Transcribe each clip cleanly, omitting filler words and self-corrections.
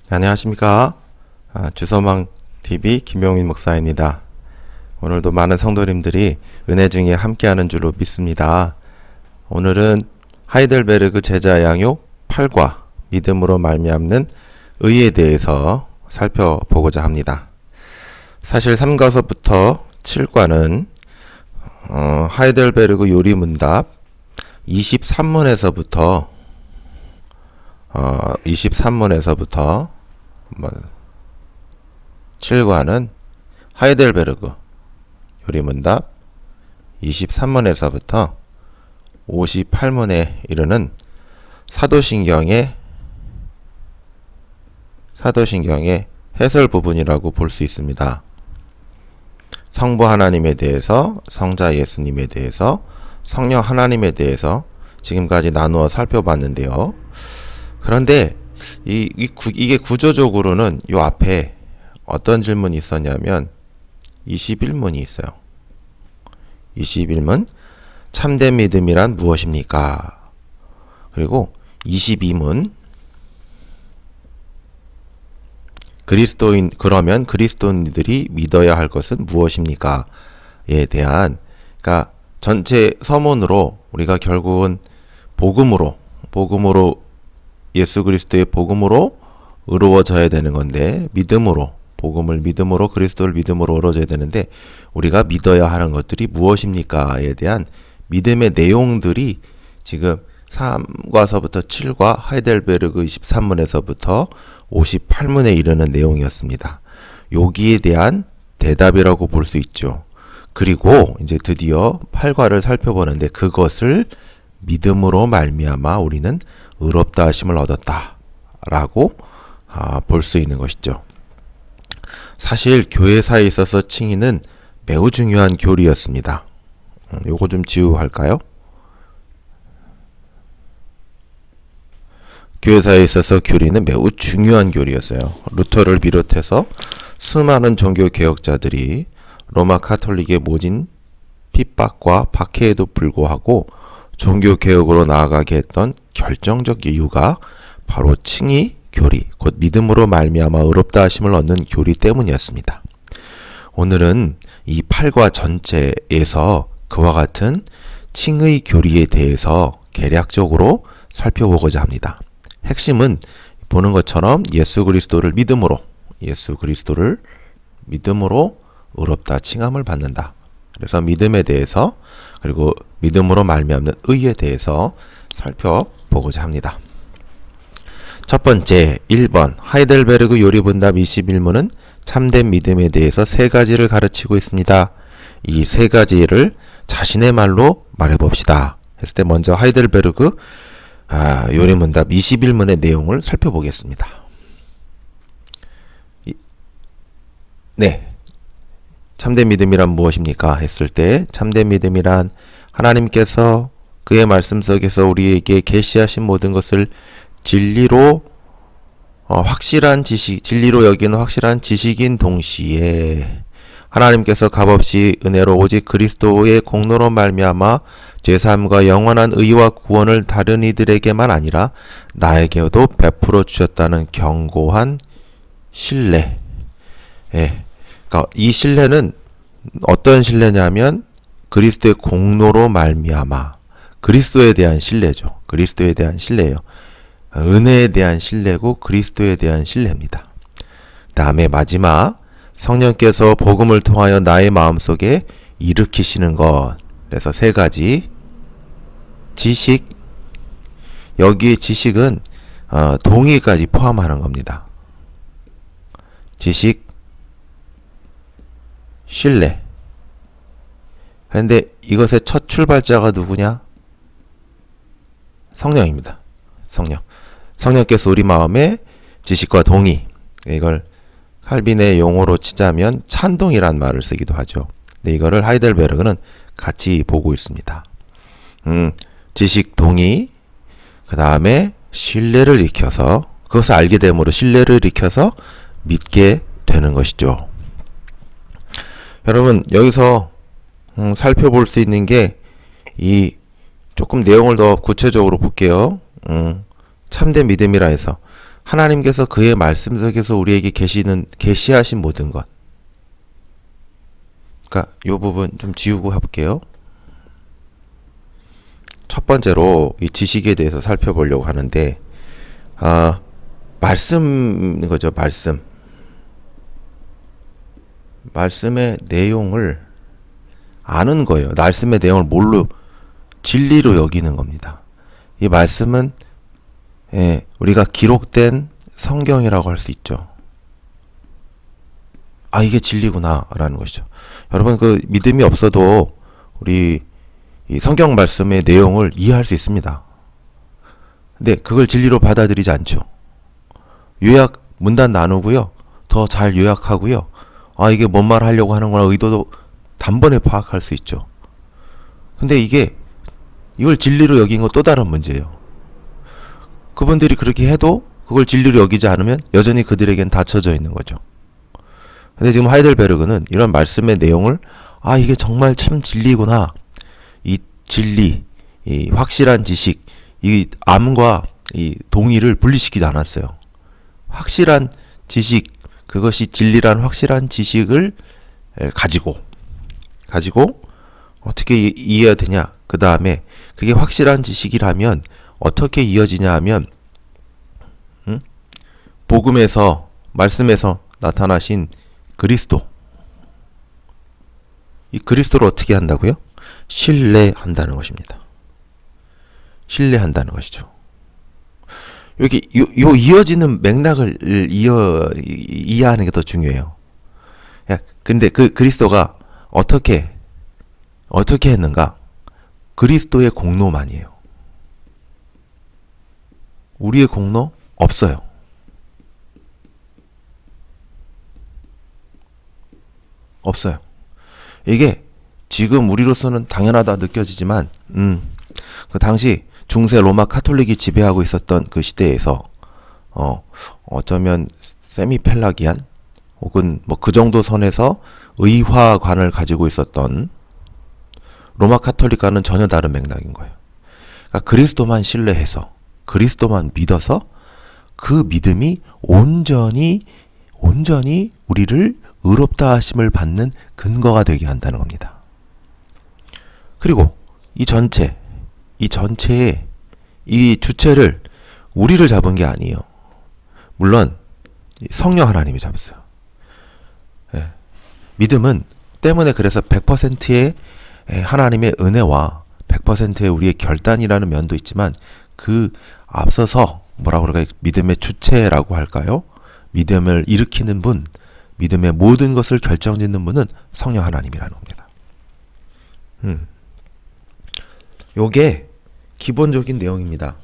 안녕하십니까. 주서망TV 김용민 목사입니다. 오늘도 많은 성도님들이 은혜 중에 함께하는 줄로 믿습니다. 오늘은 하이델베르그 제자 양육 8과 믿음으로 말미암는 의에 대해서 살펴보고자 합니다. 사실 3과서부터 7과는 하이델베르그 요리문답 23문에서부터 7과는 하이델베르그 요리문답 23문에서부터 58문에 이르는 사도신경의 해설 부분이라고 볼 수 있습니다. 성부 하나님에 대해서, 성자 예수님에 대해서, 성령 하나님에 대해서 지금까지 나누어 살펴봤는데요. 그런데 이게 구조적으로는 요 앞에 어떤 질문이 있었냐면 21문이 있어요. 21문 참된 믿음이란 무엇입니까? 그리고 22문 그러면 그리스도인들이 믿어야 할 것은 무엇입니까? 에 대한, 그러니까 전체 서문으로 우리가 결국은 복음으로 예수 그리스도의 복음으로 의로워져야 되는 건데, 복음을 믿음으로, 그리스도를 믿음으로 의로워져야 되는데, 우리가 믿어야 하는 것들이 무엇입니까에 대한 믿음의 내용들이 지금 3과서부터 7과 하이델베르그 23문에서부터 58문에 이르는 내용이었습니다. 여기에 대한 대답이라고 볼 수 있죠. 그리고 이제 드디어 8과를 살펴보는데, 그것을 믿음으로 말미암아 우리는 의롭다 하심을 얻었다 라고 볼 수 있는 것이죠. 사실 교회사에 있어서 칭의는 매우 중요한 교리였습니다. 요거 좀 지우할까요? 교회사에 있어서 교리는 매우 중요한 교리였어요. 루터를 비롯해서 수많은 종교개혁자들이 로마 카톨릭의 모진 핍박과 박해에도 불구하고 종교개혁으로 나아가게 했던 결정적 이유가 바로 칭의 교리, 곧 믿음으로 말미암아 의롭다 하심을 얻는 교리 때문이었습니다. 오늘은 이 8과 전체에서 그와 같은 칭의 교리에 대해서 개략적으로 살펴보고자 합니다. 핵심은 보는 것처럼 예수 그리스도를 믿음으로 의롭다 칭함을 받는다. 그래서 믿음에 대해서, 그리고 믿음으로 말미암는 의에 대해서 살펴보고자 합니다. 첫 번째, 1번 하이델베르그 요리문답 21문은 참된 믿음에 대해서 세 가지를 가르치고 있습니다. 이 세 가지를 자신의 말로 말해봅시다 했을 때, 먼저 하이델베르그 요리문답 21문의 내용을 살펴보겠습니다. 참된 믿음이란 무엇입니까? 했을 때, 참된 믿음이란 하나님께서 그의 말씀 속에서 우리에게 계시하신 모든 것을 진리로 여기는 확실한 지식인 동시에 하나님께서 값없이 은혜로 오직 그리스도의 공로로 말미암아 제3과 영원한 의와 구원을 다른 이들에게만 아니라 나에게도 베풀어 주셨다는 견고한 신뢰. 그러니까 이 신뢰는 어떤 신뢰냐면 그리스도의 공로로 말미암아, 그리스도에 대한 신뢰죠. 그리스도에 대한 신뢰예요. 은혜에 대한 신뢰고 그리스도에 대한 신뢰입니다. 다음에 마지막, 성령께서 복음을 통하여 나의 마음속에 일으키시는 것. 그래서 세 가지 지식, 여기에 지식은 동의까지 포함하는 겁니다. 지식, 신뢰. 그런데 이것의 첫 출발자가 누구냐? 성령입니다. 성령께서 우리 마음에 지식과 동의, 이걸 칼빈의 용어로 치자면 찬동이란 말을 쓰기도 하죠. 근데 이거를 하이델베르그는 같이 보고 있습니다. 지식, 동의, 그 다음에 신뢰를 익혀서, 그것을 알게 됨으로 신뢰를 익혀서 믿게 되는 것이죠. 여러분, 여기서 살펴볼 수 있는 게, 조금 내용을 더 구체적으로 볼게요. 참된 믿음이라 해서 하나님께서 그의 말씀 속에서 우리에게 계시하신 모든 것. 그러니까 이 부분 좀 지우고 해볼게요. 첫 번째로 이 지식에 대해서 살펴보려고 하는데, 말씀인 거죠. 말씀의 내용을 아는 거예요. 말씀의 내용을 뭘로? 진리로 여기는 겁니다. 이 말씀은 우리가 기록된 성경이라고 할 수 있죠. 이게 진리구나 라는 것이죠. 여러분, 그 믿음이 없어도 우리 이 성경 말씀의 내용을 이해할 수 있습니다. 근데 그걸 진리로 받아들이지 않죠. 요약 문단 나누고요. 더 잘 요약하고요. 이게 뭔 말 하려고 하는구나 의도도 단번에 파악할 수 있죠. 근데 이걸 진리로 여긴 건 또 다른 문제예요. 그분들이 그렇게 해도 그걸 진리로 여기지 않으면 여전히 그들에겐 닫혀져 있는 거죠. 근데 지금 하이델베르그는 이런 말씀의 내용을 이게 정말 참 진리구나. 이 진리, 이 확실한 지식, 이 암과 이 동의를 분리시키지 않았어요. 확실한 지식, 그것이 진리란 확실한 지식을 가지고 어떻게 이해해야 되냐. 그 다음에 그게 확실한 지식이라면 어떻게 이어지냐 하면 복음에서 말씀에서 나타나신 그리스도, 이 그리스도를 어떻게 한다고요? 신뢰한다는 것입니다. 신뢰한다는 것이죠. 여기 요 이어지는 맥락을 이해하는 게 더 중요해요. 근데 그 그리스도가 어떻게 했는가? 그리스도의 공로만이에요. 우리의 공로 없어요. 없어요. 이게 지금 우리로서는 당연하다 느껴지지만 그 당시 중세 로마 카톨릭이 지배하고 있었던 그 시대에서 어쩌면 세미펠라기안 혹은 뭐 그 정도 선에서 의화관을 가지고 있었던 로마 카톨릭과는 전혀 다른 맥락인 거예요. 그러니까 그리스도만 신뢰해서 그리스도만 믿어서 그 믿음이 온전히 우리를 의롭다 하심을 받는 근거가 되게 한다는 겁니다. 그리고 이 전체의 이 주체를 우리를 잡은 게 아니에요. 물론 성령 하나님이 잡았어요. 믿음은 때문에 그래서 100%의 하나님의 은혜와 100%의 우리의 결단이라는 면도 있지만 그 앞서서 뭐라고 그럴까요? 믿음의 주체라고 할까요? 믿음을 일으키는 분, 믿음의 모든 것을 결정짓는 분은 성령 하나님이라는 겁니다. 요게 기본적인 내용입니다.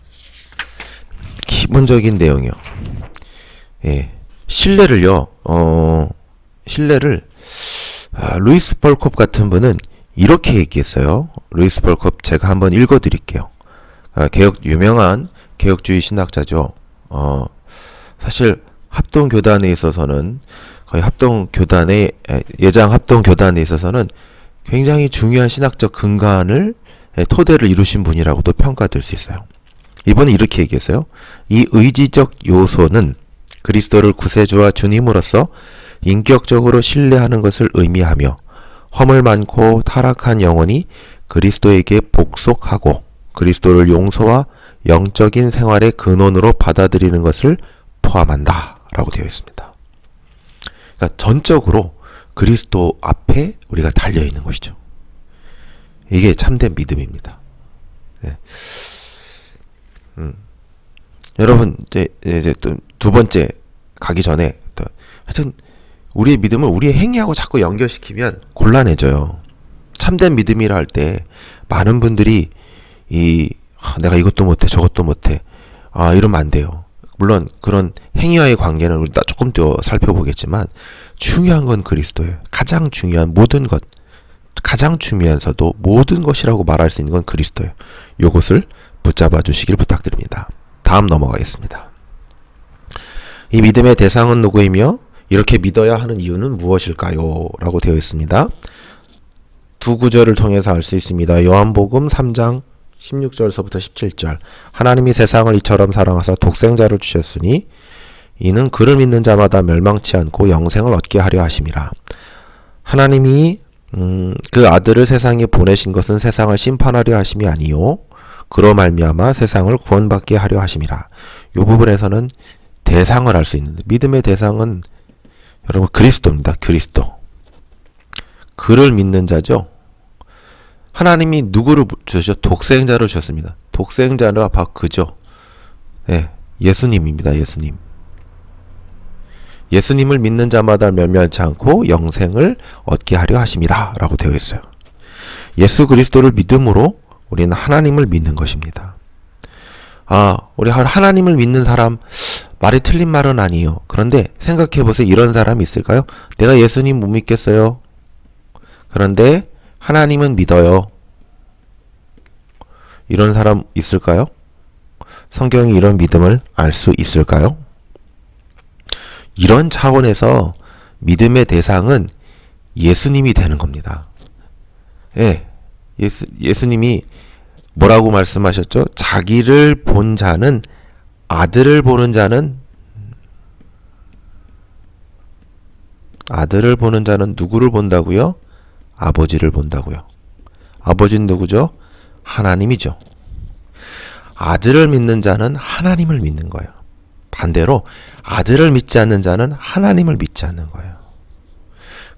기본적인 내용이요. 신뢰를 루이스 벌콥 같은 분은 이렇게 얘기했어요. 루이스 벌콥 제가 한번 읽어드릴게요. 유명한 개혁주의 신학자죠. 사실 합동교단에 있어서는 거의 예장 합동교단에 있어서는 굉장히 중요한 신학적 근간을 토대를 이루신 분이라고도 평가될 수 있어요. 이분은 이렇게 얘기했어요. 이 의지적 요소는 그리스도를 구세주와 주님으로서 인격적으로 신뢰하는 것을 의미하며 허물 많고 타락한 영혼이 그리스도에게 복속하고 그리스도를 용서와 영적인 생활의 근원으로 받아들이는 것을 포함한다 라고 되어 있습니다. 그러니까 전적으로 그리스도 앞에 우리가 달려있는 것이죠. 이게 참된 믿음입니다. 여러분 이제 또 두 번째 가기 전에 하여튼 우리의 믿음을 우리의 행위하고 자꾸 연결시키면 곤란해져요. 참된 믿음이라 할 때 많은 분들이 내가 이것도 못해 저것도 못해 이러면 안 돼요. 물론 그런 행위와의 관계는 우리 조금 더 살펴보겠지만 중요한 건 그리스도예요. 가장 중요한 모든 것, 가장 중요하면서도 모든 것이라고 말할 수 있는 건 그리스도예요. 이것을 붙잡아 주시길 부탁드립니다. 다음 넘어가겠습니다. 이 믿음의 대상은 누구이며 이렇게 믿어야 하는 이유는 무엇일까요? 라고 되어 있습니다. 두 구절을 통해서 알 수 있습니다. 요한복음 3장 16절서부터 17절 하나님이 세상을 이처럼 사랑하사 독생자를 주셨으니 이는 그를 믿는 자마다 멸망치 않고 영생을 얻게 하려 하심이라. 하나님이 그 아들을 세상에 보내신 것은 세상을 심판하려 하심이 아니요 그로 말미암아 세상을 구원받게 하려 하심이라. 이 부분에서는 대상을 알 수 있는데, 믿음의 대상은 여러분 그리스도입니다. 그리스도. 그를 믿는 자죠. 하나님이 누구를 주셨죠? 독생자를 주셨습니다. 독생자가 바로 그죠. 네, 예수님입니다. 예수님. 예수님을 믿는 자마다 멸망치 않고 영생을 얻게 하려 하심이라 라고 되어 있어요. 예수 그리스도를 믿음으로 우리는 하나님을 믿는 것입니다. 우리 하나님을 믿는 사람, 말이 틀린 말은 아니에요. 그런데 생각해보세요. 이런 사람이 있을까요? 내가 예수님 못 믿겠어요. 그런데 하나님은 믿어요. 이런 사람 있을까요? 성경이 이런 믿음을 알 수 있을까요? 이런 차원에서 믿음의 대상은 예수님이 되는 겁니다. 예, 예수님이 뭐라고 말씀하셨죠? 자기를 본 자는, 아들을 보는 자는 누구를 본다고요? 아버지를 본다고요. 아버지는 누구죠? 하나님이죠. 아들을 믿는 자는 하나님을 믿는 거예요. 반대로 아들을 믿지 않는 자는 하나님을 믿지 않는 거예요.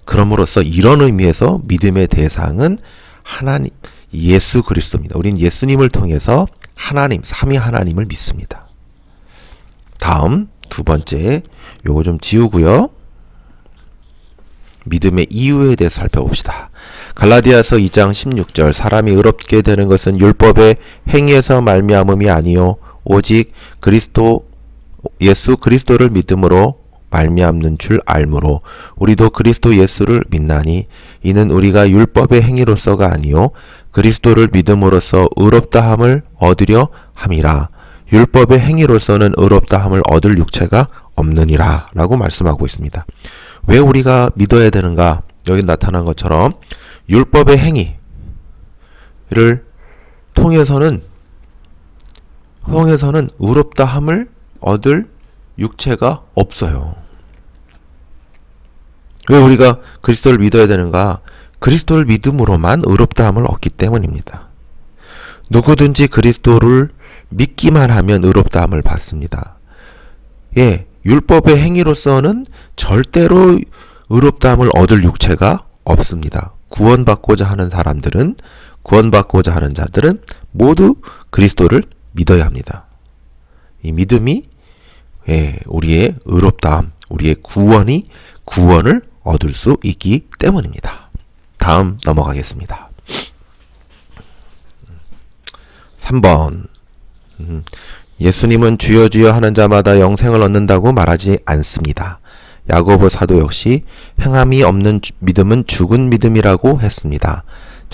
그럼으로써 이런 의미에서 믿음의 대상은 하나님, 예수 그리스도입니다. 우리는 예수님을 통해서 하나님, 삼위 하나님을 믿습니다. 다음 두 번째, 요거 좀 지우고요. 믿음의 이유에 대해서 살펴봅시다. 갈라디아서 2장 16절, 사람이 의롭게 되는 것은 율법의 행위에서 말미암음이 아니요 오직 예수 그리스도를 믿음으로 말미암는 줄 알므로 우리도 그리스도 예수를 믿나니 이는 우리가 율법의 행위로서가 아니요 그리스도를 믿음으로써 의롭다함을 얻으려 함이라. 율법의 행위로서는 의롭다함을 얻을 육체가 없느니라 라고 말씀하고 있습니다. 왜 우리가 믿어야 되는가? 여기 나타난 것처럼 율법의 행위를 통해서는 의롭다함을 얻을 육체가 없어요. 왜 우리가 그리스도를 믿어야 되는가? 그리스도를 믿음으로만 의롭다함을 얻기 때문입니다. 누구든지 그리스도를 믿기만 하면 의롭다함을 받습니다. 예, 율법의 행위로서는 절대로 의롭다함을 얻을 육체가 없습니다. 구원받고자 하는 자들은 모두 그리스도를 믿어야 합니다. 이 믿음이 우리의 의롭다함, 우리의 구원을 얻을 수 있기 때문입니다. 다음 넘어가겠습니다. 3번. 예수님은 주여 주여 하는 자마다 영생을 얻는다고 말하지 않습니다. 야고보 사도 역시 행함이 없는 믿음은 죽은 믿음이라고 했습니다.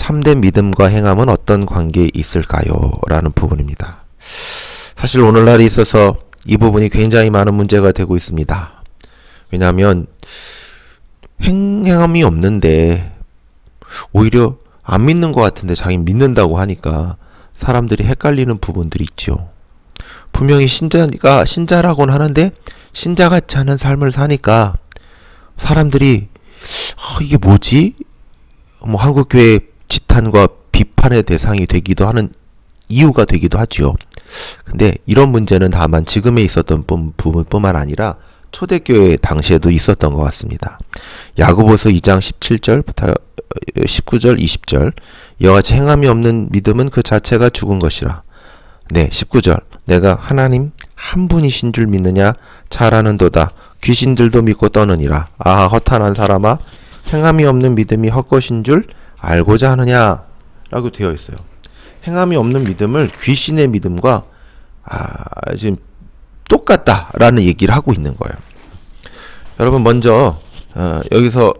참된 믿음과 행함은 어떤 관계에 있을까요? 라는 부분입니다. 사실 오늘날에 있어서 이 부분이 굉장히 많은 문제가 되고 있습니다. 왜냐하면 행함이 없는데 오히려 안 믿는 것 같은데 자기 믿는다고 하니까 사람들이 헷갈리는 부분들이 있죠. 분명히 신자라고는 하는데 신자 같지 않은 삶을 사니까 사람들이 이게 뭐지? 한국교회 지탄과 비판의 대상이 되기도 하는 이유가 되기도 하죠. 근데 이런 문제는 다만 지금에 있었던 부분뿐만 아니라 초대교회 당시에도 있었던 것 같습니다. 야고보서 2장 17절부터 19절, 20절 이와 같이 행함이 없는 믿음은 그 자체가 죽은 것이라. 네, 19절 내가 하나님 한 분이신 줄 믿느냐? 잘하는도다. 귀신들도 믿고 떠느니라. 아하, 허탄한 사람아, 행함이 없는 믿음이 헛것인 줄 알고자 하느냐? 라고 되어 있어요. 행함이 없는 믿음을 귀신의 믿음과 지금 똑같다라는 얘기를 하고 있는 거예요. 여러분 먼저 여기서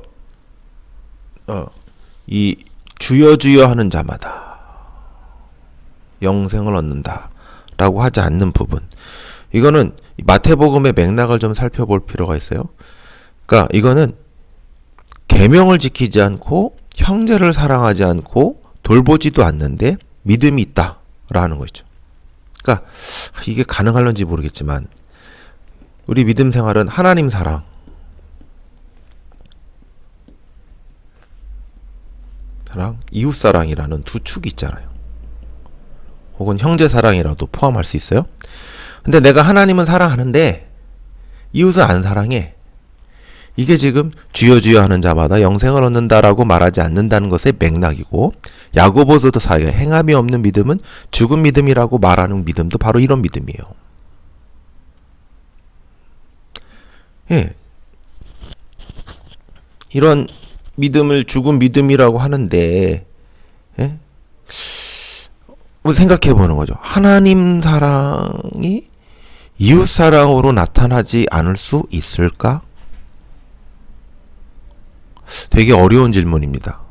이 주여 주여 하는 자마다 영생을 얻는다 라고 하지 않는 부분, 이거는 마태복음의 맥락을 좀 살펴볼 필요가 있어요. 그러니까 이거는 계명을 지키지 않고 형제를 사랑하지 않고 돌보지도 않는데 믿음이 있다라는 거죠. 그러니까 이게 가능할런지 모르겠지만 우리 믿음 생활은 하나님 사랑, 이웃 사랑이라는 두 축이 있잖아요. 혹은 형제 사랑이라도 포함할 수 있어요. 근데 내가 하나님은 사랑하는데 이웃은 안 사랑해. 이게 지금 주여 주여 하는 자마다 영생을 얻는다라고 말하지 않는다는 것의 맥락이고, 야고보서도 사이에 행함이 없는 믿음은 죽은 믿음이라고 말하는 믿음도 바로 이런 믿음이에요. 예. 이런 믿음을 죽은 믿음이라고 하는데, 예? 생각해 보는 거죠. 하나님 사랑이 이웃 사랑으로 나타나지 않을 수 있을까? 되게 어려운 질문입니다.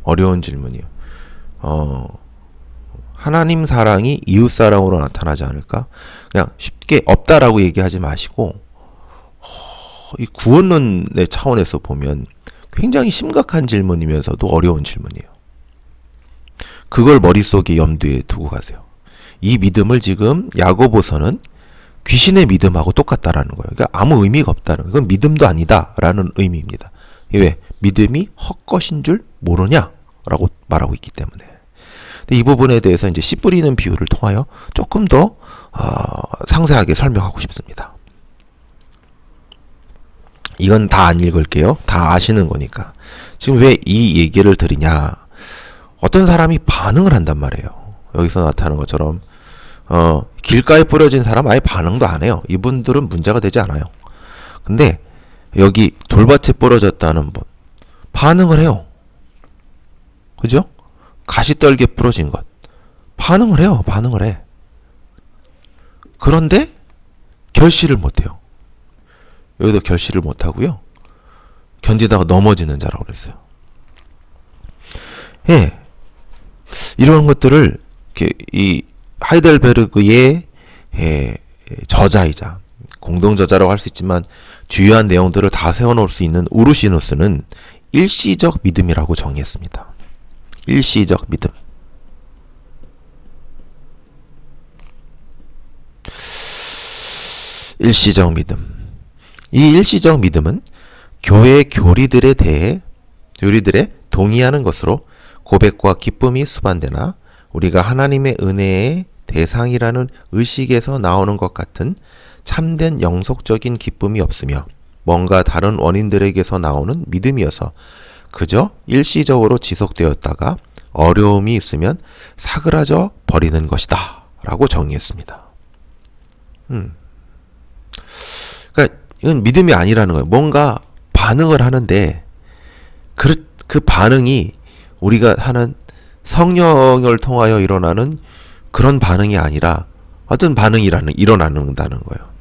어려운 질문이요. 하나님 사랑이 이웃 사랑으로 나타나지 않을까? 그냥 쉽게 없다라고 얘기하지 마시고, 이 구원론의 차원에서 보면 굉장히 심각한 질문이면서도 어려운 질문이에요. 그걸 머릿속에 염두에 두고 가세요. 이 믿음을 지금 야고보서는 귀신의 믿음하고 똑같다라는 거예요. 그러니까 아무 의미가 없다는 거예요. 이건 믿음도 아니다라는 의미입니다. 왜? 믿음이 헛것인 줄 모르냐라고 말하고 있기 때문에. 근데 이 부분에 대해서 이제 씨 뿌리는 비유를 통하여 조금 더 상세하게 설명하고 싶습니다. 이건 다 안 읽을게요. 다 아시는 거니까. 지금 왜 이 얘기를 드리냐? 어떤 사람이 반응을 한단 말이에요. 여기서 나타나는 것처럼 길가에 뿌려진 사람 아예 반응도 안 해요. 이분들은 문제가 되지 않아요. 근데 여기 돌밭에 뿌려졌다는 분 반응을 해요. 그죠? 가시떨기에 뿌려진 것 반응을 해요. 반응을 해. 그런데 결실을 못해요. 여기도 결실을 못하고요. 견디다가 넘어지는 자라고 그랬어요. 예, 이런 것들을 이 하이델베르그의 저자이자 공동저자라고 할 수 있지만 주요한 내용들을 다 세워놓을 수 있는 우르시누스는 일시적 믿음이라고 정의했습니다. 일시적 믿음. 일시적 믿음. 이 일시적 믿음은 교회 교리들에 대해 동의하는 것으로 고백과 기쁨이 수반되나 우리가 하나님의 은혜의 대상이라는 의식에서 나오는 것 같은 참된 영속적인 기쁨이 없으며 뭔가 다른 원인들에게서 나오는 믿음이어서 그저 일시적으로 지속되었다가 어려움이 있으면 사그라져 버리는 것이다 라고 정의했습니다. 그러니까 이건 믿음이 아니라는 거예요. 뭔가 반응을 하는데 그 반응이 우리가 하는 성령을 통하여 일어나는 그런 반응이 아니라 어떤 반응이 일어난다는 거예요.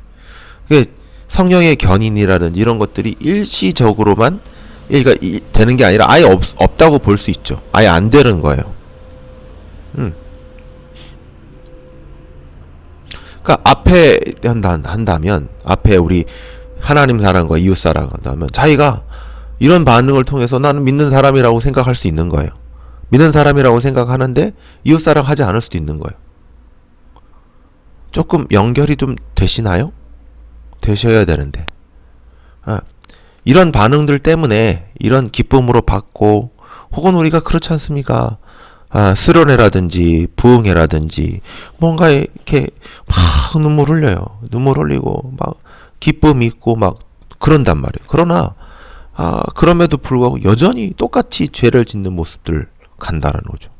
성령의 견인이라든지 이런 것들이 일시적으로만 되는 게 아니라 아예 없다고 볼 수 있죠. 아예 안 되는 거예요. 그러니까 앞에 한다면 앞에 우리 하나님 사랑과 이웃 사랑 한다면 자기가 이런 반응을 통해서 나는 믿는 사람이라고 생각할 수 있는 거예요. 믿는 사람이라고 생각하는데 이웃 사랑 하지 않을 수도 있는 거예요. 조금 연결이 좀 되시나요? 되셔야 되는데 이런 반응들 때문에 이런 기쁨으로 받고 혹은 우리가 그렇지 않습니까? 수련회라든지 부흥회라든지 뭔가 이렇게 막 눈물 흘려요. 눈물 흘리고 막 기쁨이 있고 막 그런단 말이에요. 그러나 그럼에도 불구하고 여전히 똑같이 죄를 짓는 모습들 간다는 거죠.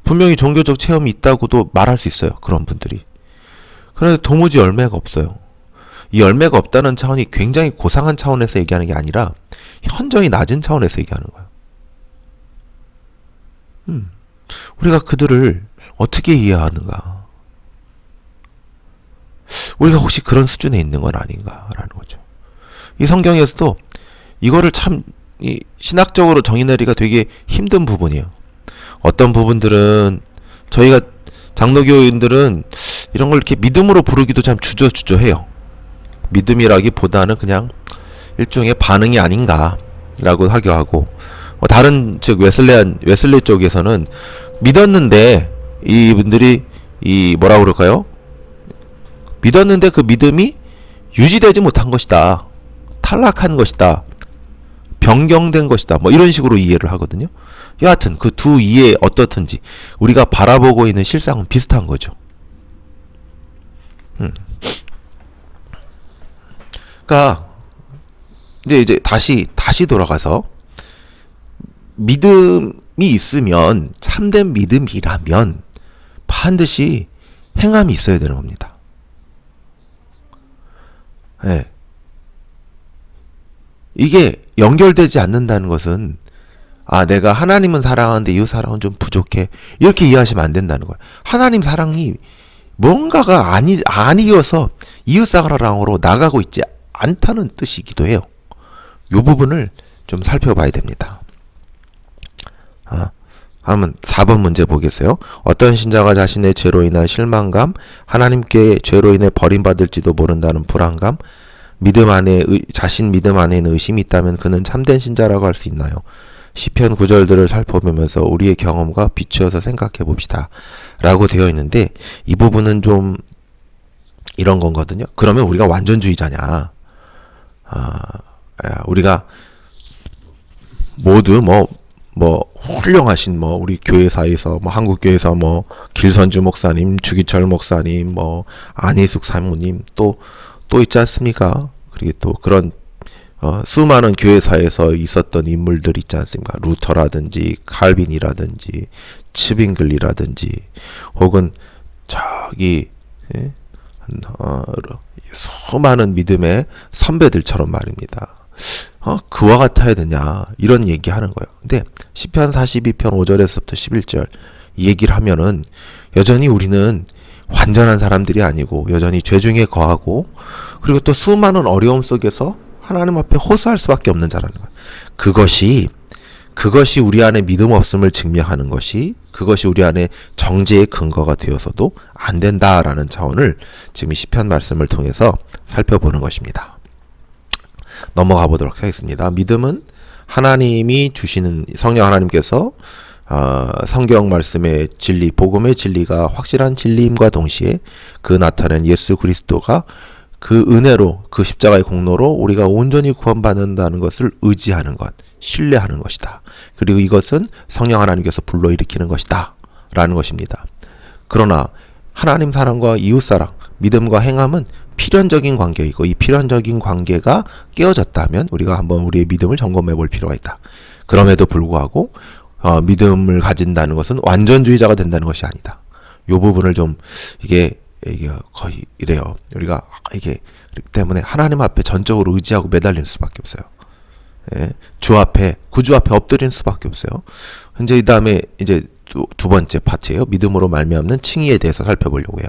분명히 종교적 체험이 있다고도 말할 수 있어요. 그런 분들이. 그런데 도무지 열매가 없어요. 이 열매가 없다는 차원이 굉장히 고상한 차원에서 얘기하는 게 아니라 현저히 낮은 차원에서 얘기하는 거예요. 우리가 그들을 어떻게 이해하는가? 우리가 혹시 그런 수준에 있는 건 아닌가라는 거죠. 이 성경에서도 이거를 참 신학적으로 정의 내리기가 되게 힘든 부분이에요. 어떤 부분들은 저희가 장로교인들은 이런 걸 이렇게 믿음으로 부르기도 참 주저주저해요. 믿음이라기보다는 그냥 일종의 반응이 아닌가라고 하기도 하고, 다른 즉 웨슬리 쪽에서는 믿었는데 이분들이 뭐라고 그럴까요? 믿었는데 그 믿음이 유지되지 못한 것이다, 탈락한 것이다, 변경된 것이다, 뭐 이런 식으로 이해를 하거든요. 여하튼 그 두 이해 어떻든지 우리가 바라보고 있는 실상은 비슷한 거죠. 그러니까 이제 다시 돌아가서 믿음이 있으면, 참된 믿음이라면 반드시 행함이 있어야 되는 겁니다. 네. 이게 연결되지 않는다는 것은, 내가 하나님은 사랑하는데 이웃 사랑은 좀 부족해, 이렇게 이해하시면 안 된다는 거예요. 하나님 사랑이 뭔가가 아니어서 이웃 사랑으로 나가고 있지 않다는 뜻이기도 해요. 이 부분을 좀 살펴봐야 됩니다. 한번 4번 문제 보겠어요. 어떤 신자가 자신의 죄로 인한 실망감, 하나님께 죄로 인해 버림받을지도 모른다는 불안감, 자신 믿음 안에는 의심이 있다면 그는 참된 신자라고 할 수 있나요? 시편 구절들을 살펴보면서 우리의 경험과 비추어서 생각해 봅시다 라고 되어 있는데, 이 부분은 좀 이런 거거든요. 그러면 우리가 완전주의자냐? 우리가 모두 훌륭하신 우리 교회사에서 한국교회에서 길선주 목사님, 주기철 목사님, 안희숙 사모님 또 있지 않습니까? 그리고 또 그런 수많은 교회사에서 있었던 인물들 있지 않습니까? 루터라든지 칼빈이라든지 츠빙글이라든지 혹은 수많은 믿음의 선배들처럼 말입니다. 그와 같아야 되냐, 이런 얘기하는 거예요. 근데 시편 42편 5절에서부터 11절 이 얘기를 하면은 여전히 우리는 완전한 사람들이 아니고 여전히 죄 중에 거하고, 그리고 또 수많은 어려움 속에서 하나님 앞에 호소할 수밖에 없는 자라는 거예요. 그것이 우리 안에 믿음 없음을 증명하는 것이, 그것이 우리 안에 정죄의 근거가 되어서도 안 된다라는 차원을 지금 이 시편 말씀을 통해서 살펴보는 것입니다. 넘어가 보도록 하겠습니다. 믿음은 하나님이 주시는, 성령 하나님께서 성경 말씀의 진리, 복음의 진리가 확실한 진리임과 동시에 그 나타낸 예수 그리스도가 그 은혜로, 그 십자가의 공로로 우리가 온전히 구원받는다는 것을 의지하는 것, 신뢰하는 것이다. 그리고 이것은 성령 하나님께서 불러일으키는 것이다 라는 것입니다. 그러나 하나님 사랑과 이웃 사랑, 믿음과 행함은 필연적인 관계이고, 이 필연적인 관계가 깨어졌다면 우리가 한번 우리의 믿음을 점검해 볼 필요가 있다. 그럼에도 불구하고 믿음을 가진다는 것은 완전주의자가 된다는 것이 아니다. 이 부분을 좀 이게 거의 이래요. 우리가 이게 때문에 하나님 앞에 전적으로 의지하고 매달릴 수밖에 없어요. 예, 구주 앞에 엎드리는 수밖에 없어요. 이제 이 다음에 이제 두 번째 파트예요. 믿음으로 말미암는 칭의에 대해서 살펴보려고 해요.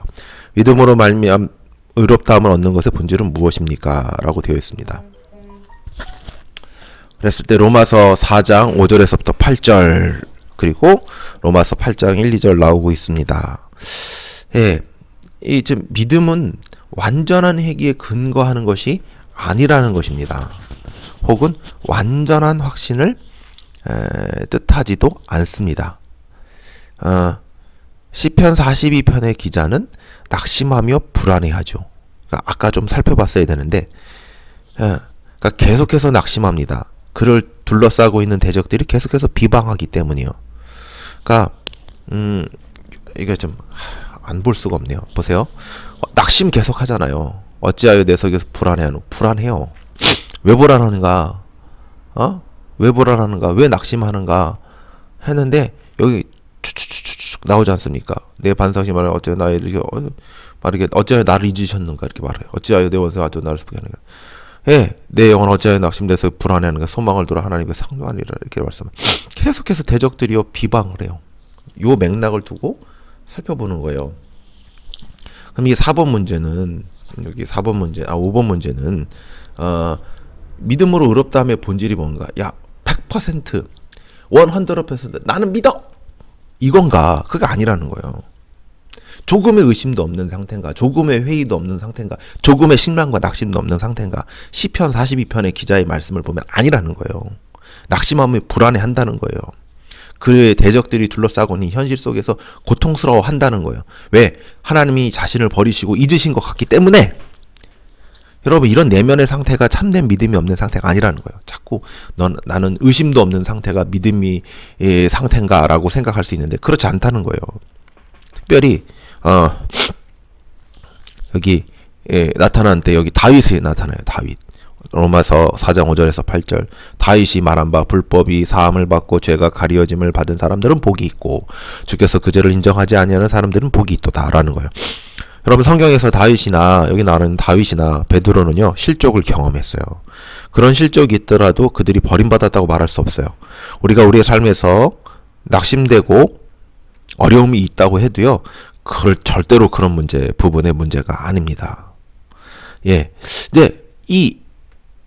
믿음으로 말미암 의롭다함을 얻는 것의 본질은 무엇입니까? 라고 되어 있습니다. 그랬을 때 로마서 4장 5절에서부터 8절, 그리고 로마서 8장 1, 2절 나오고 있습니다. 예, 지금 믿음은 완전한 회개에 근거하는 것이 아니라는 것입니다. 혹은 완전한 확신을 뜻하지도 않습니다. 시편 42편의 기자는 낙심하며 불안해하죠. 그러니까 아까 좀 살펴봤어야 되는데, 그러니까 계속해서 낙심합니다. 그를 둘러싸고 있는 대적들이 계속해서 비방하기 때문이요. 그러니까 이게 좀 안 볼 수가 없네요. 보세요. 낙심 계속 하잖아요. 어찌하여 내 속에서 불안해하노? 불안해요. 왜 불안하는가? 왜 불안하는가? 왜 낙심하는가? 했는데 여기 나오지 않습니까? 내 반성이 말해 어찌하여 어찌하여 나를 잊으셨는가? 이렇게 말해요. 어찌하여 내 원수가 아주 나를 슬프게 하는가? 예, 내 영혼 어찌하여 낙심돼서 불안해하는가? 소망을 두라 하나님께 상도하니라, 이렇게 말씀합니다. 계속해서 대적들이요 비방을 해요. 요 맥락을 두고 살펴보는 거예요. 그럼 이 4번 문제는, 여기 4번 문제, 5번 문제는 믿음으로 의롭다함의 본질이 뭔가? 100% 나는 믿어! 이건가? 그게 아니라는 거예요. 조금의 의심도 없는 상태인가? 조금의 회의도 없는 상태인가? 조금의 실망과 낙심도 없는 상태인가? 시편 42편의 기자의 말씀을 보면 아니라는 거예요. 낙심하면 불안해한다는 거예요. 그의 대적들이 둘러싸고 있는 현실 속에서 고통스러워 한다는 거예요. 왜? 하나님이 자신을 버리시고 잊으신 것 같기 때문에. 여러분, 이런 내면의 상태가 참된 믿음이 없는 상태가 아니라는 거예요. 자꾸 나는 의심도 없는 상태가 믿음이 상태인가 라고 생각할 수 있는데 그렇지 않다는 거예요. 특별히 여기 나타난 때 여기 다윗이 나타나요. 다윗. 로마서 4장 5절에서 8절. 다윗이 말한 바 불법이 사함을 받고 죄가 가리워짐을 받은 사람들은 복이 있고 주께서 그 죄를 인정하지 아니하는 사람들은 복이 있도다라는 거예요. 여러분, 성경에서 다윗이나 여기 나오는 다윗이나 베드로는요 실족을 경험했어요. 그런 실족이 있더라도 그들이 버림받았다고 말할 수 없어요. 우리가 우리의 삶에서 낙심되고 어려움이 있다고 해도요 그걸 절대로 그런 부분의 문제가 아닙니다. 예, 이제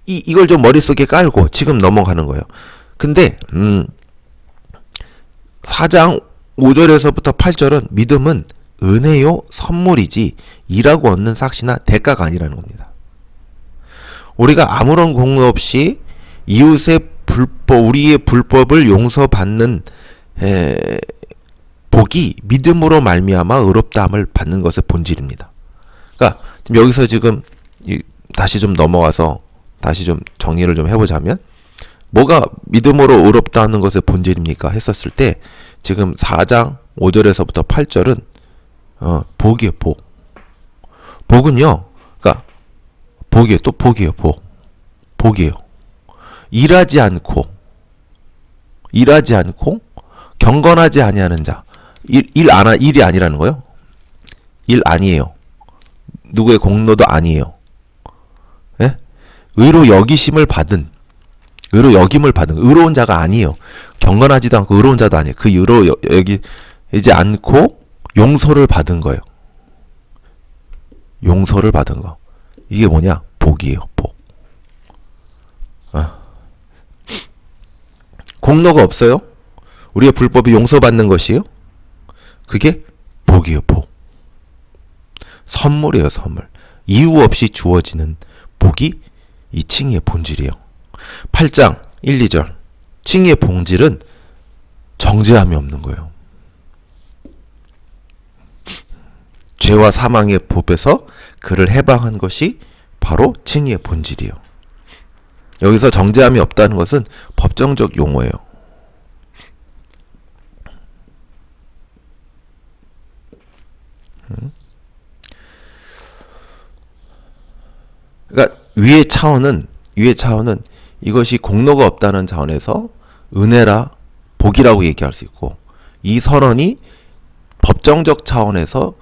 이걸 좀 머릿속에 깔고 지금 넘어가는 거예요. 근데 4장 5절에서부터 8절은 믿음은 은혜요 선물이지 일하고 얻는 삭시나 대가가 아니라는 겁니다. 우리가 아무런 공로 없이 이웃의 우리의 불법을 용서받는 복이 믿음으로 말미암아 의롭다함을 받는 것의 본질입니다. 그러니까 여기서 지금 다시 좀 넘어가서 다시 좀 정리를 좀 해보자면, 뭐가 믿음으로 의롭다 하는 것의 본질입니까? 했었을 때 지금 4장 5절에서부터 8절은 복이에요. 복은요, 그러니까 복이에요. 또 복이에요. 복이에요. 일하지 않고 경건하지 아니하는 자. 일이 아니라는 거예요. 일 아니에요. 누구의 공로도 아니에요. 예? 의로 여김을 받은 의로운 자가 아니에요. 경건하지도 않고 의로운 자도 아니에요. 그 의로 여기지 않고 용서를 받은 거예요. 용서를 받은 거. 이게 뭐냐? 복이에요. 복. 공로가 없어요? 우리의 불법이 용서받는 것이에요? 그게 복이에요. 복. 선물이에요. 선물. 이유 없이 주어지는 복이 이 칭의의 본질이에요. 8장 1, 2절. 칭의의 본질은 정죄함이 없는 거예요. 죄와 사망의 법에서 그를 해방한 것이 바로 칭의의 본질이에요. 여기서 정죄함이 없다는 것은 법정적 용어예요. 그러니까 위의 차원은 이것이 공로가 없다는 차원에서 은혜라 복이라고 얘기할 수 있고, 이 선언이 법정적 차원에서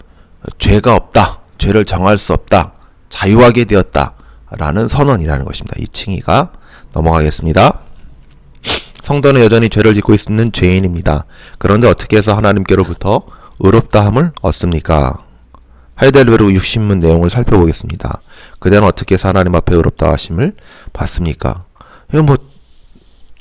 죄가 없다, 죄를 정할 수 없다, 자유하게 되었다 라는 선언이라는 것입니다. 이 칭의가. 넘어가겠습니다. 성도는 여전히 죄를 짓고 있는 죄인입니다. 그런데 어떻게 해서 하나님께로부터 의롭다함을 얻습니까? 하이델베르그 60문 내용을 살펴보겠습니다. 그대는 어떻게 해서 하나님 앞에 의롭다 하심을 받습니까? 이건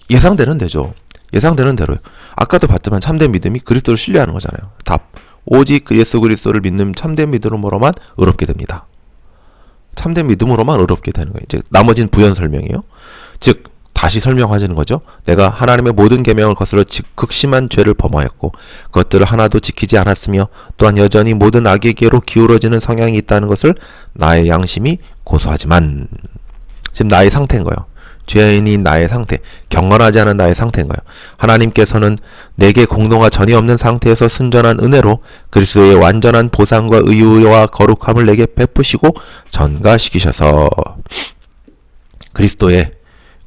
예상되는 대죠. 예상되는 대로요. 아까도 봤지만 참된 믿음이 그리스도를 신뢰하는 거잖아요. 답. 오직 그 예수 그리스도를 믿는 참된 믿음으로만 의롭게 됩니다. 참된 믿음으로만 의롭게 되는 거예요. 이제 나머지는 부연 설명이에요. 즉 다시 설명하시는 거죠. 내가 하나님의 모든 계명을 거슬러 극심한 죄를 범하였고 그것들을 하나도 지키지 않았으며 또한 여전히 모든 악에게로 기울어지는 성향이 있다는 것을 나의 양심이 고소하지만, 지금 나의 상태인 거예요. 죄인인 나의 상태, 경건하지 않은 나의 상태인 거예요. 하나님께서는 내게 공로가 전혀 없는 상태에서 순전한 은혜로 그리스도의 완전한 보상과 의유와 거룩함을 내게 베푸시고 전가시키셔서 그리스도의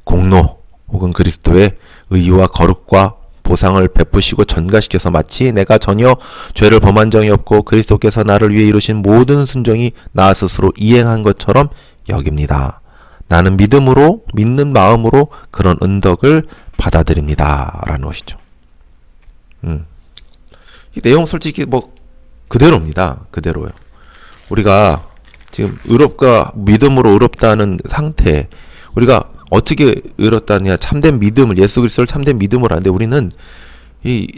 공로 혹은 그리스도의 의유와 거룩과 보상을 베푸시고 전가시켜서 마치 내가 전혀 죄를 범한 적이 없고 그리스도께서 나를 위해 이루신 모든 순종이 나 스스로 이행한 것처럼 여깁니다. 나는 믿는 마음으로 그런 은덕을 받아들입니다. 라는 것이죠. 이 내용 솔직히 그대로입니다. 그대로요. 우리가 지금 믿음으로 의롭다는 상태, 우리가 어떻게 의롭다느냐, 참된 믿음을, 예수 그리스도를 참된 믿음으로 하는데 우리는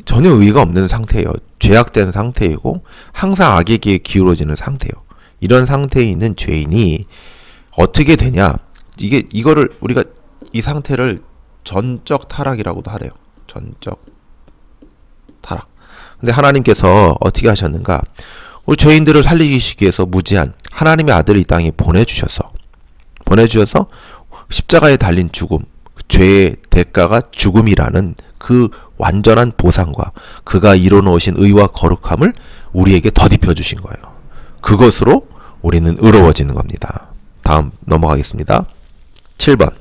전혀 의의가 없는 상태예요. 죄악된 상태이고 항상 악에게 기울어지는 상태예요. 이런 상태에 있는 죄인이 어떻게 되냐? 이거를 우리가 이 상태를 전적 타락이라고도 하래요. 전적 타락. 근데 하나님께서 어떻게 하셨는가? 우리 죄인들을 살리시기 위해서 무지한 하나님의 아들을 이 땅에 보내주셔서 보내주셔서 십자가에 달린 죽음, 죄의 대가가 죽음이라는 그 완전한 보상과 그가 이뤄놓으신 의와 거룩함을 우리에게 덧입혀 주신 거예요. 그것으로 우리는 의로워지는 겁니다. 다음 넘어가겠습니다. 7번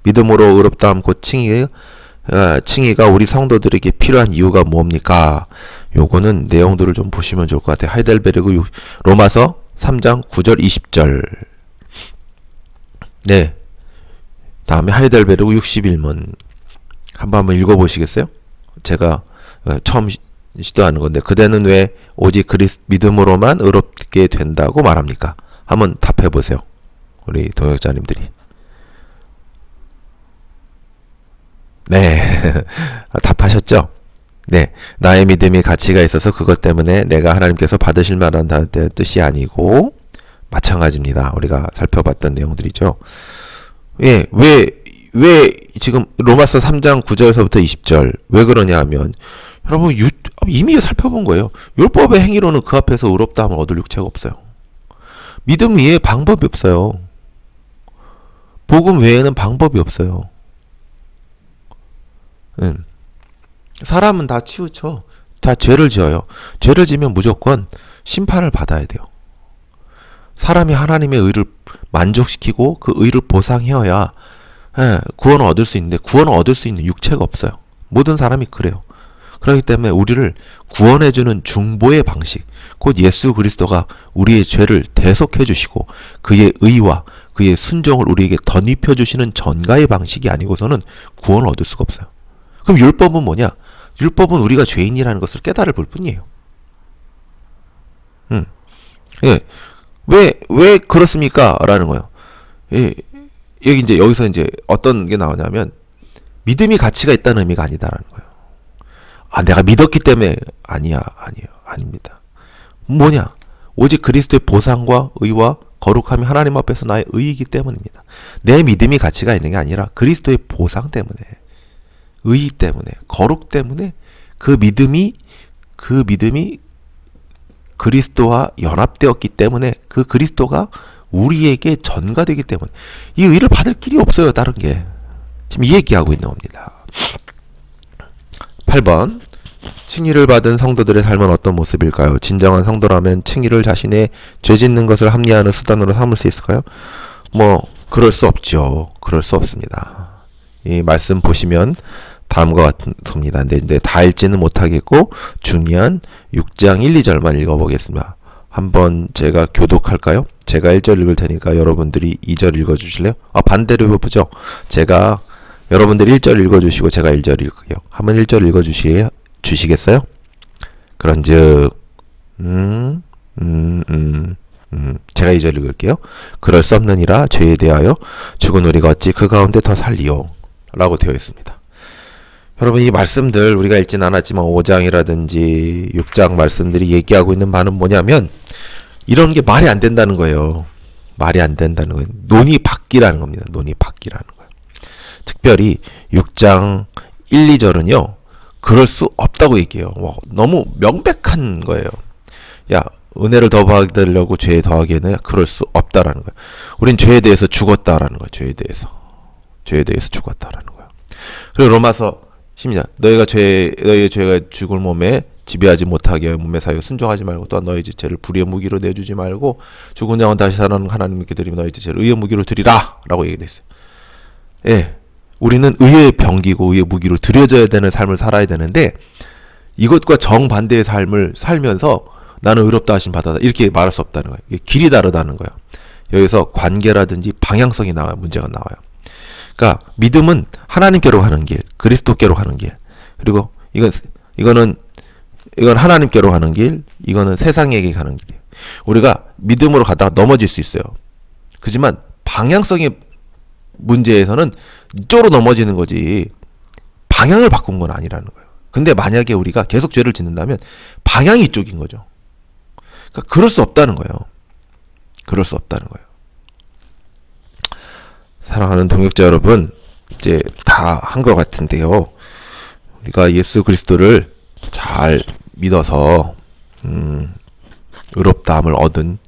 믿음으로 의롭다함 곧 칭의가 우리 성도들에게 필요한 이유가 뭡니까? 요거는 내용들을 좀 보시면 좋을 것 같아요. 하이델베르크 로마서 3장 9절 20절. 네. 다음에 하이델베르크 61문 한번 읽어보시겠어요? 제가 처음 시도하는 건데 그대는 왜 오직 믿음으로만 의롭게 된다고 말합니까? 한번 답해보세요. 우리 동역자님들이. 네. 답하셨죠? 네. 나의 믿음이 가치가 있어서 그것 때문에 내가 하나님께서 받으실 만한 뜻이 아니고 마찬가지입니다. 우리가 살펴봤던 내용들이죠. 예, 왜 지금 로마서 3장 9절에서부터 20절 왜 그러냐 하면 여러분 이미 살펴본 거예요. 율법의 행위로는 그 앞에서 의롭다함을 얻을 육체가 없어요. 믿음 외에 방법이 없어요. 복음 외에는 방법이 없어요. 사람은 다 치우쳐. 다 죄를 지어요. 죄를 지면 무조건 심판을 받아야 돼요. 사람이 하나님의 의를 만족시키고 그 의를 보상해야 구원을 얻을 수 있는데 구원을 얻을 수 있는 육체가 없어요. 모든 사람이 그래요. 그렇기 때문에 우리를 구원해주는 중보의 방식, 곧 예수 그리스도가 우리의 죄를 대속해 주시고 그의 의와 그의 순종을 우리에게 덧입혀 주시는 전가의 방식이 아니고서는 구원을 얻을 수가 없어요. 그럼 율법은 뭐냐? 율법은 우리가 죄인이라는 것을 깨달을 볼 뿐이에요. 예. 왜 그렇습니까? 라는 거예요. 예. 여기서 이제 어떤 게 나오냐면, 믿음이 가치가 있다는 의미가 아니다라는 거예요. 아, 내가 믿었기 때문에, 아닙니다. 뭐냐? 오직 그리스도의 보상과 의와 거룩함이 하나님 앞에서 나의 의이기 때문입니다. 내 믿음이 가치가 있는 게 아니라 그리스도의 보상 때문에, 의 때문에, 거룩 때문에 그 믿음이 그리스도와 연합되었기 때문에 그 그리스도가 우리에게 전가되기 때문에 이 의를 받을 길이 없어요. 다른 게. 지금 이 얘기하고 있는 겁니다. 8번 칭의를 받은 성도들의 삶은 어떤 모습일까요? 진정한 성도라면 칭의를 자신의 죄 짓는 것을 합리화하는 수단으로 삼을 수 있을까요? 그럴 수 없죠. 그럴 수 없습니다. 이 말씀 보시면 다음과 같습니다. 근데 다 읽지는 못하겠고 중요한 6장 1, 2절만 읽어보겠습니다. 한번 제가 교독할까요? 제가 1절 읽을 테니까 여러분들이 2절 읽어주실래요? 반대로 해보죠. 여러분들이 1절 읽어주시고 제가 1절 읽을게요. 한번 1절 읽어주시겠어요? 그런즉 제가 2절 읽을게요. 그럴 수 없느니라 죄에 대하여 죽은 우리가 어찌 그 가운데 더 살리요? 라고 되어 있습니다. 여러분 이 말씀들 우리가 읽진 않았지만 5장이라든지 6장 말씀들이 얘기하고 있는 바는 뭐냐면 이런 게 말이 안 된다는 거예요. 말이 안 된다는 거예요. 논의 밖이라는 겁니다. 논의 밖이라는 거예요. 특별히 6장 1, 2절은요. 그럴 수 없다고 얘기해요. 너무 명백한 거예요. 야, 은혜를 더 받으려고 죄에 더하기에는 그럴 수 없다라는 거예요. 우린 죄에 대해서 죽었다라는 거예요. 죄에 대해서 죽었다라는 거예요. 그리고 로마서 10장 너희의 죄가 죽을 몸에 지배하지 못하게 하여 몸에 사유 순종하지 말고 또한 너희 지체를 불의의 무기로 내주지 말고 죽은 영혼 다시 살아나는 하나님께 드리며 너희 지체를 의의 무기로 드리라 라고 얘기했어요. 예, 우리는 의의 병기고 의의 무기로 드려져야 되는 삶을 살아야 되는데 이것과 정반대의 삶을 살면서 나는 의롭다 하심 받았다 이렇게 말할 수 없다는 거예요. 이게 길이 다르다는 거예요. 여기서 관계라든지 방향성이 나와요. 문제가 나와요. 그러니까 믿음은 하나님께로 가는 길, 그리스도께로 가는 길. 그리고 이거는 하나님께로 가는 길, 이거는 세상에게 가는 길이에요. 우리가 믿음으로 가다가 넘어질 수 있어요. 그렇지만 방향성의 문제에서는 이쪽으로 넘어지는 거지 방향을 바꾼 건 아니라는 거예요. 근데 만약에 우리가 계속 죄를 짓는다면 방향이 이쪽인 거죠. 그러니까 그럴 수 없다는 거예요. 그럴 수 없다는 거예요. 사랑하는 동역자 여러분, 이제 다 한 것 같은데요. 우리가 예수 그리스도를 잘 믿어서 의롭다함을 얻은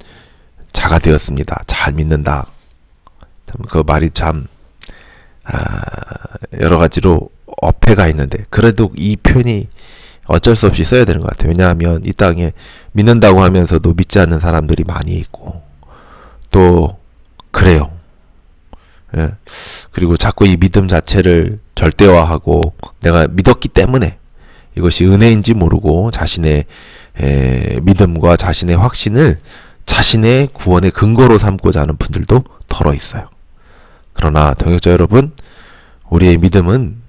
자가 되었습니다. 잘 믿는다. 그 말이 참 여러 가지로 어폐가 있는데 그래도 이 표현이 어쩔 수 없이 써야 되는 것 같아요. 왜냐하면 이 땅에 믿는다고 하면서도 믿지 않는 사람들이 많이 있고 또 그래요. 예. 그리고 자꾸 이 믿음 자체를 절대화하고 내가 믿었기 때문에 이것이 은혜인지 모르고 자신의 믿음과 자신의 확신을 자신의 구원의 근거로 삼고자 하는 분들도 덜어 있어요. 그러나 동역자 여러분, 우리의 믿음은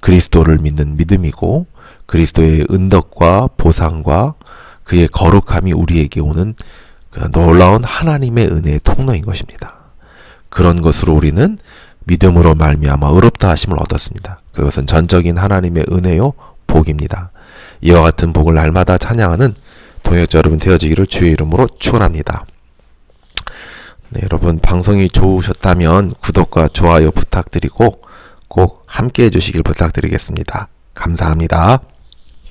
그리스도를 믿는 믿음이고 그리스도의 은덕과 보상과 그의 거룩함이 우리에게 오는 놀라운 하나님의 은혜의 통로인 것입니다. 그런 것으로 우리는 믿음으로 말미암아 의롭다 하심을 얻었습니다. 그것은 전적인 하나님의 은혜요 복입니다. 이와 같은 복을 날마다 찬양하는 동역자 여러분 되어지기를 주의 이름으로 축원합니다. 네, 여러분 방송이 좋으셨다면 구독과 좋아요 부탁드리고 꼭 함께 해주시길 부탁드리겠습니다. 감사합니다.